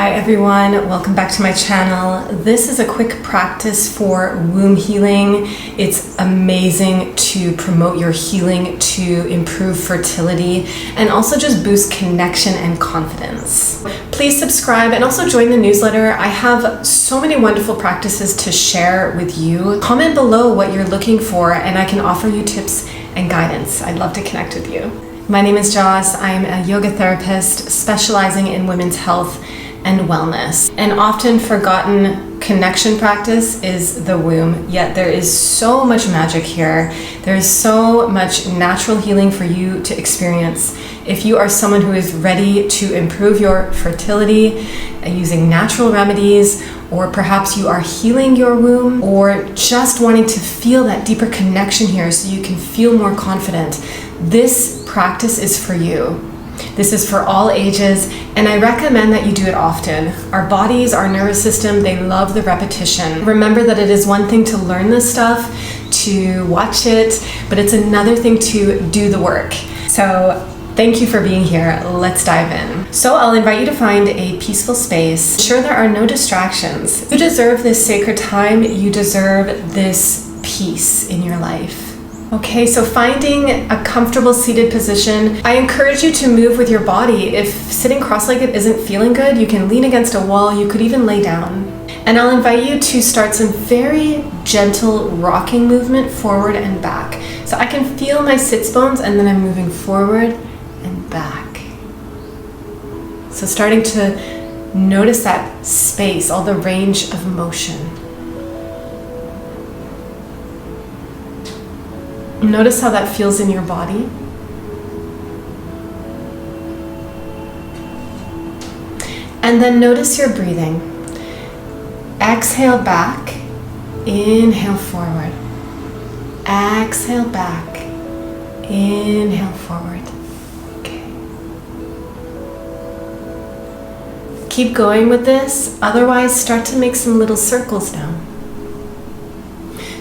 Hi everyone, welcome back to my channel. This is a quick practice for womb healing. It's amazing to promote your healing, to improve fertility, and also just boost connection and confidence. Please subscribe and also join the newsletter. I have so many wonderful practices to share with you. Comment below what you're looking for and I can offer you tips and guidance. I'd love to connect with you. My name is Joss. I'm a yoga therapist specializing in women's health and wellness. An often forgotten connection practice is the womb, yet there is so much magic here. There is so much natural healing for you to experience. If you are someone who is ready to improve your fertility using natural remedies, or perhaps you are healing your womb, or just wanting to feel that deeper connection here so you can feel more confident, this practice is for you. This is for all ages, and I recommend that you do it often. Our bodies, our nervous system, they love the repetition. Remember that it is one thing to learn this stuff, to watch it, but it's another thing to do the work. So thank you for being here. Let's dive in. So I'll invite you to find a peaceful space. Ensure there are no distractions. You deserve this sacred time. You deserve this peace in your life. Okay, so finding a comfortable seated position. I encourage you to move with your body. If sitting cross-legged isn't feeling good, you can lean against a wall. You could even lay down. And I'll invite you to start some very gentle rocking movement forward and back. So I can feel my sits bones and then I'm moving forward and back. So starting to notice that space, all the range of motion. Notice how that feels in your body. And then notice your breathing. Exhale back, inhale forward. Exhale back, inhale forward. Okay. Keep going with this, otherwise start to make some little circles now.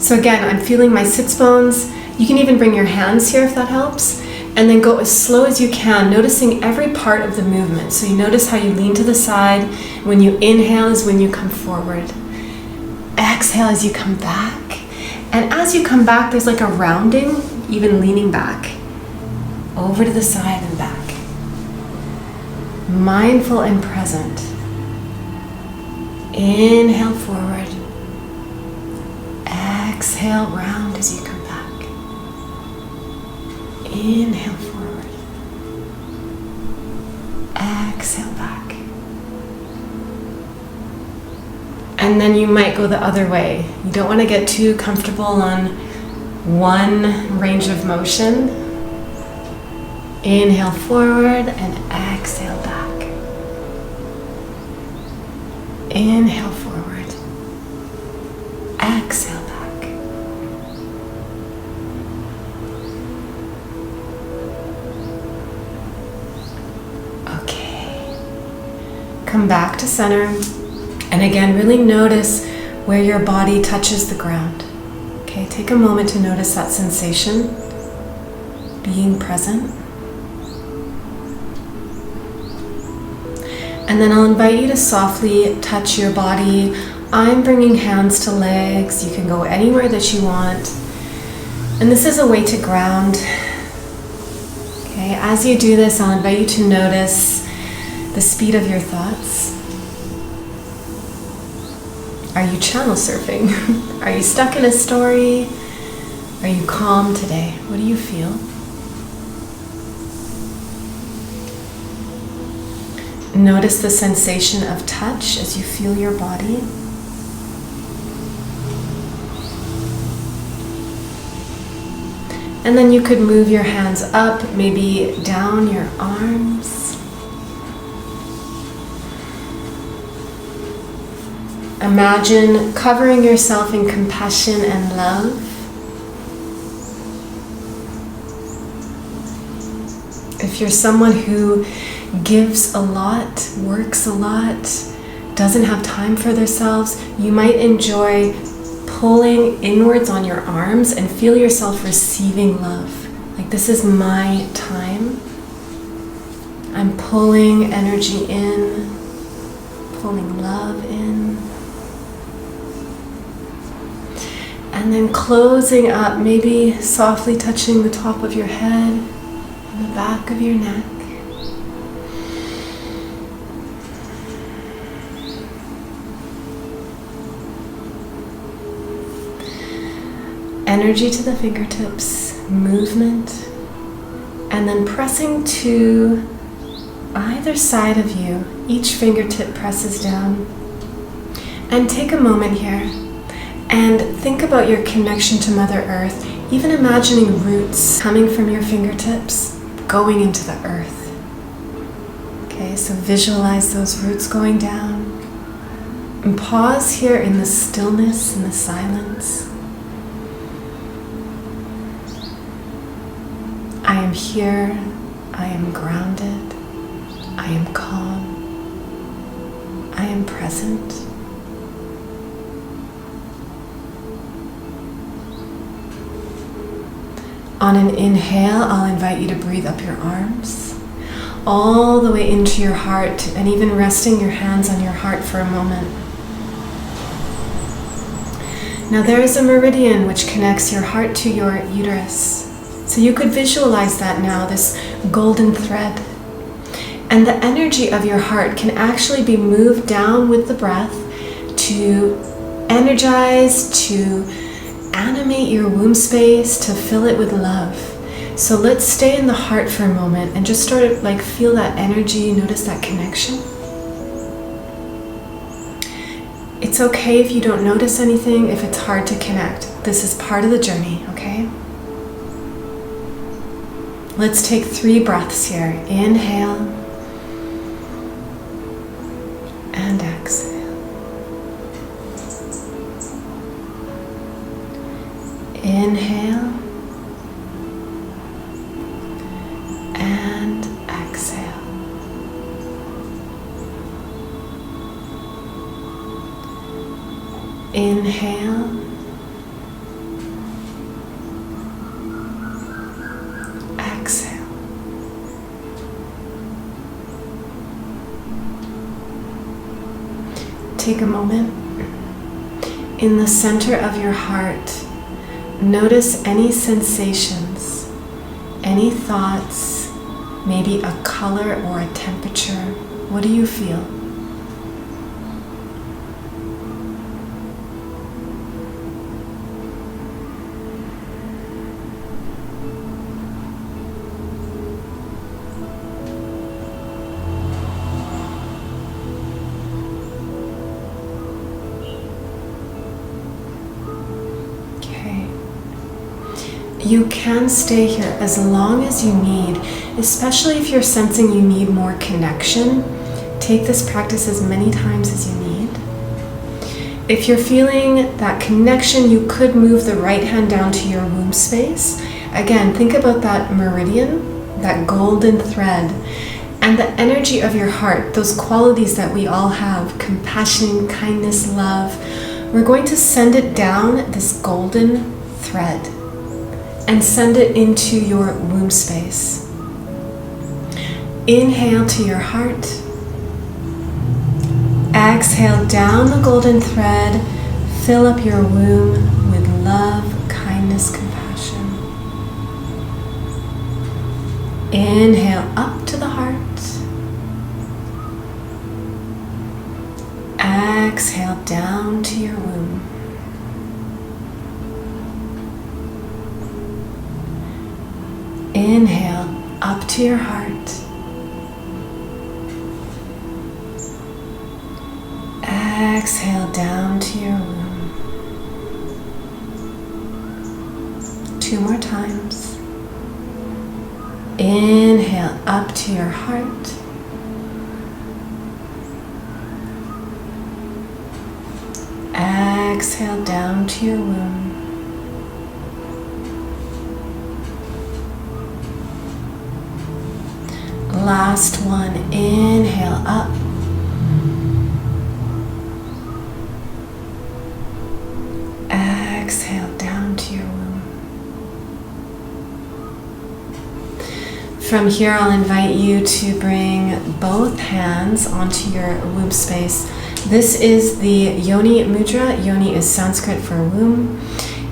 So again, I'm feeling my sits bones. You can even bring your hands here if that helps, and then go as slow as you can, noticing every part of the movement. So you notice how you lean to the side. When you inhale is when you come forward. Exhale as you come back. And as you come back, there's like a rounding, even leaning back, over to the side and back. Mindful and present. Inhale forward. Exhale, round as you come back. Inhale forward. Exhale back. And then you might go the other way. You don't want to get too comfortable on one range of motion. Inhale forward and exhale back. Inhale forward. Exhale back. Come back to center, and again, really notice where your body touches the ground. Okay, take a moment to notice that sensation, being present. And then I'll invite you to softly touch your body. I'm bringing hands to legs. You can go anywhere that you want. And this is a way to ground. Okay, as you do this, I'll invite you to notice the speed of your thoughts. Are you channel surfing? Are you stuck in a story? Are you calm today? What do you feel? Notice the sensation of touch as you feel your body. And then you could move your hands up, maybe down your arms. Imagine covering yourself in compassion and love. If you're someone who gives a lot, works a lot, doesn't have time for themselves, you might enjoy pulling inwards on your arms and feel yourself receiving love. Like, this is my time. I'm pulling energy in, pulling love in. And then closing up, maybe softly touching the top of your head and the back of your neck. Energy to the fingertips, movement, and then pressing to either side of you. Each fingertip presses down. And take a moment here and think about your connection to Mother Earth, even imagining roots coming from your fingertips, going into the earth. Okay, so visualize those roots going down. And pause here in the stillness and the silence. I am here, I am grounded, I am calm, I am present. On an inhale, I'll invite you to breathe up your arms, all the way into your heart, and even resting your hands on your heart for a moment. Now there is a meridian which connects your heart to your uterus. So you could visualize that now, this golden thread. And the energy of your heart can actually be moved down with the breath to energize, to animate your womb space, to fill it with love. So let's stay in the heart for a moment and just start to feel that energy, notice that connection. It's okay if you don't notice anything, if it's hard to connect. This is part of the journey, okay? Let's take 3 breaths here. Inhale and exhale. Inhale and exhale. Inhale. Exhale. Take a moment. In the center of your heart, notice any sensations, any thoughts, maybe a color or a temperature. What do you feel? You can stay here as long as you need, especially if you're sensing you need more connection. Take this practice as many times as you need. If you're feeling that connection, you could move the right hand down to your womb space. Again, think about that meridian, that golden thread, and the energy of your heart, those qualities that we all have, compassion, kindness, love. We're going to send it down this golden thread and send it into your womb space. Inhale to your heart. Exhale down the golden thread. Fill up your womb with love, kindness, compassion. Inhale up to the heart. Exhale down to your womb. Inhale up to your heart. Exhale down to your womb. 2 more times. Inhale up to your heart. Exhale down to your womb. Last one. Inhale up. Exhale down to your womb. from here, I'll invite you to bring both hands onto your womb space. This is the Yoni Mudra. Yoni is Sanskrit for womb,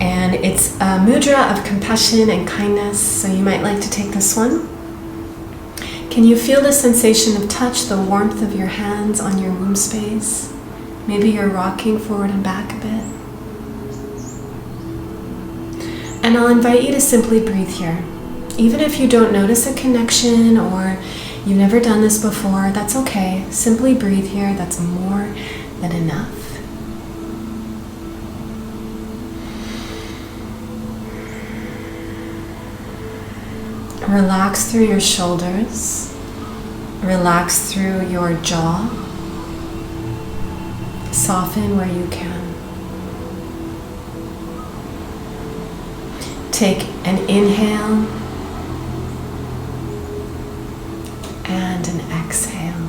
and it's a mudra of compassion and kindness, so you might like to take this one. Can you feel the sensation of touch, the warmth of your hands on your womb space? Maybe you're rocking forward and back a bit. And I'll invite you to simply breathe here. Even if you don't notice a connection or you've never done this before, that's okay. Simply breathe here. That's more than enough. Relax through your shoulders. Relax through your jaw. Soften where you can. Take an inhale and an exhale.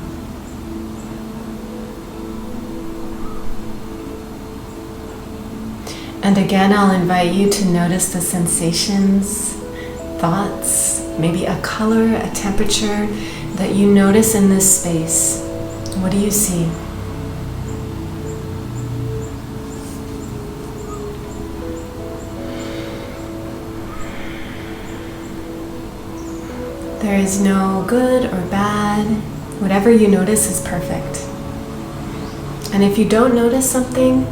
And again, I'll invite you to notice the sensations, thoughts, maybe a color, a temperature that you notice in this space. What do you see? There is no good or bad. Whatever you notice is perfect. And if you don't notice something,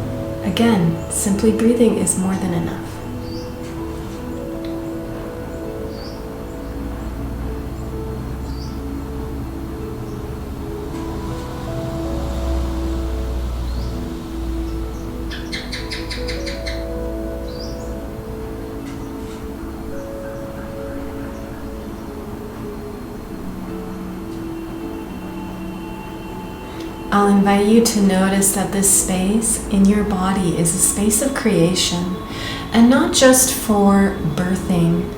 again, simply breathing is more than enough. I'll invite you to notice that this space in your body is a space of creation, and not just for birthing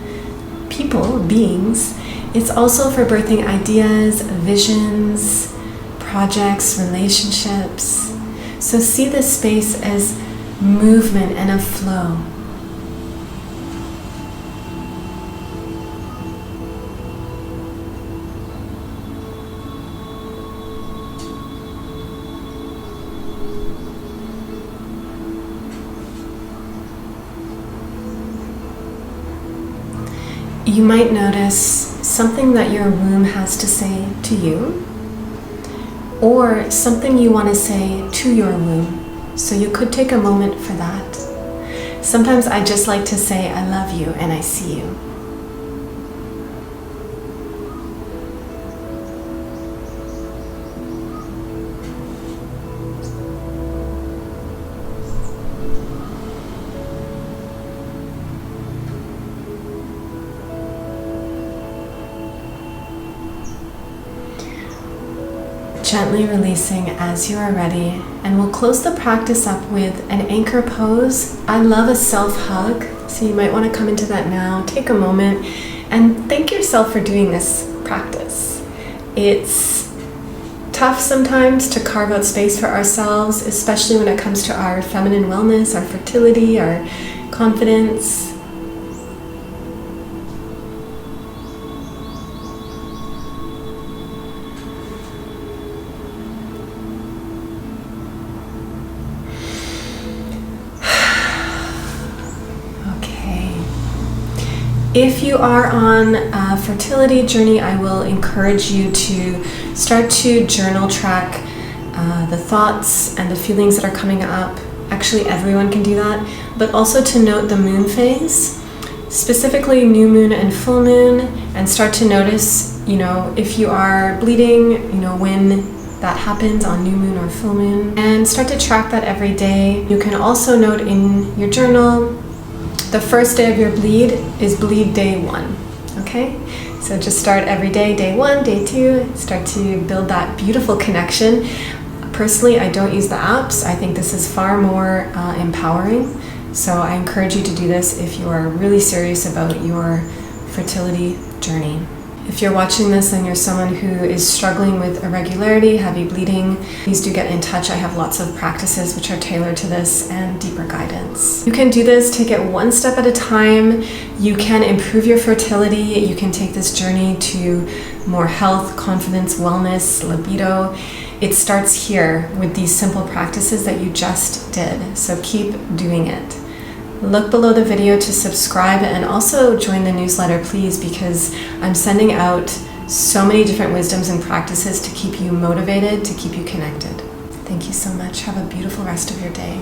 people, beings. It's also for birthing ideas, visions, projects, relationships. So see this space as movement and a flow. You might notice something that your womb has to say to you, or something you want to say to your womb. So you could take a moment for that. Sometimes I just like to say, I love you and I see you. Gently releasing as you are ready, and we'll close the practice up with an anchor pose. I love a self-hug, so you might want to come into that now. Take a moment and thank yourself for doing this practice. It's tough sometimes to carve out space for ourselves, especially when it comes to our feminine wellness, our fertility, our confidence. If you are on a fertility journey, I will encourage you to start to journal track the thoughts and the feelings that are coming up. Actually, everyone can do that, but also to note the moon phase, specifically new moon and full moon, and start to notice, if you are bleeding, when that happens on new moon or full moon, and start to track that every day. You can also note in your journal the first day of your bleed is bleed day 1, okay? So just start every day, day 1, day 2, start to build that beautiful connection. Personally, I don't use the apps. I think this is far more empowering. So I encourage you to do this if you are really serious about your fertility journey. If you're watching this and you're someone who is struggling with irregularity, heavy bleeding, please do get in touch. I have lots of practices which are tailored to this and deeper guidance. You can do this, take it one step at a time. You can improve your fertility. You can take this journey to more health, confidence, wellness, libido. It starts here with these simple practices that you just did. So keep doing it. Look below the video to subscribe and also join the newsletter, please, because I'm sending out so many different wisdoms and practices to keep you motivated, to keep you connected. Thank you so much. Have a beautiful rest of your day.